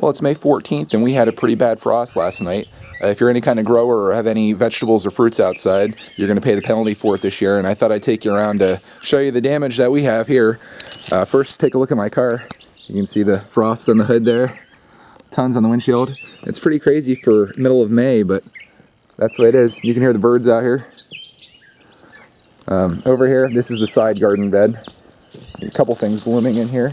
Well, it's May 14th and we had a pretty bad frost last night. If you're any kind of grower or have any vegetables or fruits outside, you're going to pay the penalty for it this year, and I thought I'd take you around to show you the damage that we have here. First, take a look at my car. You can see the frost on the hood there. Tons on the windshield. It's pretty crazy for middle of May, but that's the way it is. You can hear the birds out here. Over here, this is the side garden bed. A couple things blooming in here.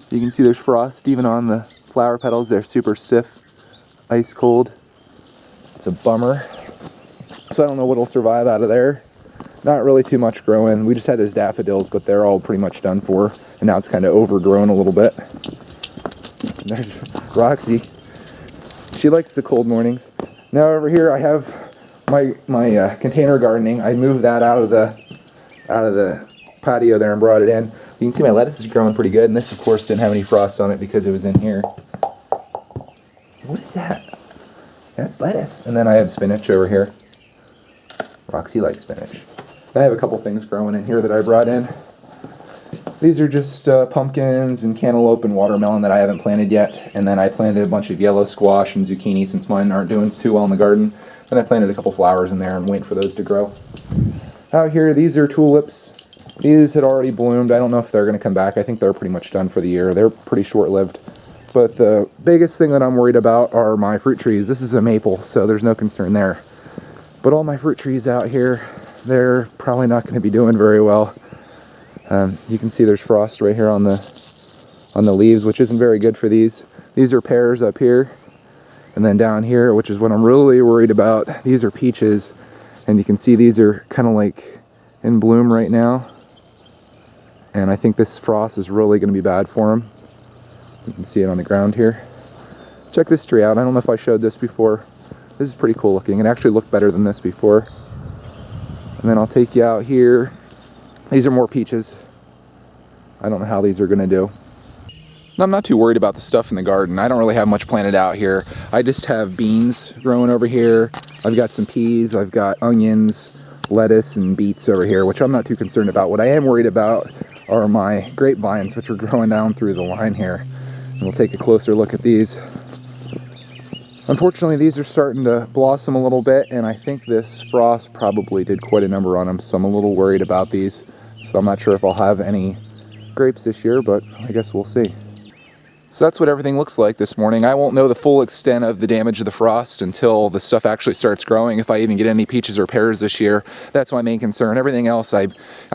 You can see there's frost even on the flower petals. They're super stiff, ice cold. It's a bummer. So I don't know what'll survive out of there. Not really too much growing. We just had those daffodils, but they're all pretty much done for. And now it's kind of overgrown a little bit. And there's Roxy. She likes the cold mornings. Now over here I have my container gardening. I moved that out of the patio there and brought it in. You can see my lettuce is growing pretty good, and this of course didn't have any frost on it because it was in here. What is that? That's lettuce. And then I have spinach over here. Roxy likes spinach. I have a couple things growing in here that I brought in. These are just pumpkins and cantaloupe and watermelon that I haven't planted yet. And then I planted a bunch of yellow squash and zucchini since mine aren't doing too well in the garden. Then I planted a couple flowers in there and wait for those to grow. Out here, these are tulips. These had already bloomed. I don't know if they're going to come back. I think they're pretty much done for the year. They're pretty short-lived. But the biggest thing that I'm worried about are my fruit trees. This is a maple, so there's no concern there. But all my fruit trees out here, they're probably not going to be doing very well. You can see there's frost right here on the leaves, which isn't very good for these. These are pears up here. And then down here, which is what I'm really worried about, these are peaches. And you can see these are kind of like in bloom right now. And I think this frost is really going to be bad for them. You can see it on the ground here. Check this tree out. I don't know if I showed this before. This is pretty cool looking. It actually looked better than this before. And then I'll take you out here. These are more peaches. I don't know how these are going to do. I'm not too worried about the stuff in the garden. I don't really have much planted out here. I just have beans growing over here. I've got some peas. I've got onions, lettuce, and beets over here, which I'm not too concerned about. What I am worried about are my grape vines, which are growing down through the line here. And we'll take a closer look at these. Unfortunately, these are starting to blossom a little bit, and I think this frost probably did quite a number on them, so I'm a little worried about these. So I'm not sure if I'll have any grapes this year, but I guess we'll see. So that's what everything looks like this morning. I won't know the full extent of the damage of the frost until the stuff actually starts growing, if I even get any peaches or pears this year. That's my main concern. Everything else, I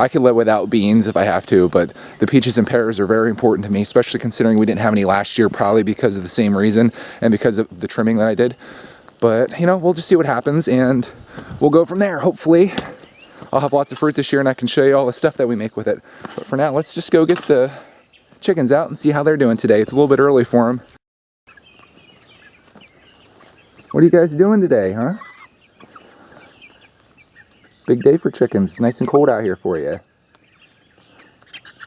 could live without beans if I have to, but the peaches and pears are very important to me, especially considering we didn't have any last year, probably because of the same reason and because of the trimming that I did. But, you know, we'll just see what happens and we'll go from there. Hopefully I'll have lots of fruit this year and I can show you all the stuff that we make with it. But for now, let's just go get the chickens out and see how they're doing today. It's a little bit early for them. What are you guys doing today, huh? Big day for chickens. It's nice and cold out here for you.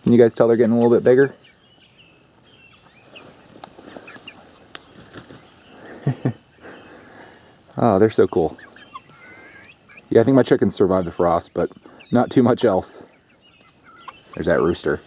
Can you guys tell they're getting a little bit bigger? Oh, they're so cool. Yeah, I think my chickens survived the frost, but not too much else. There's that rooster.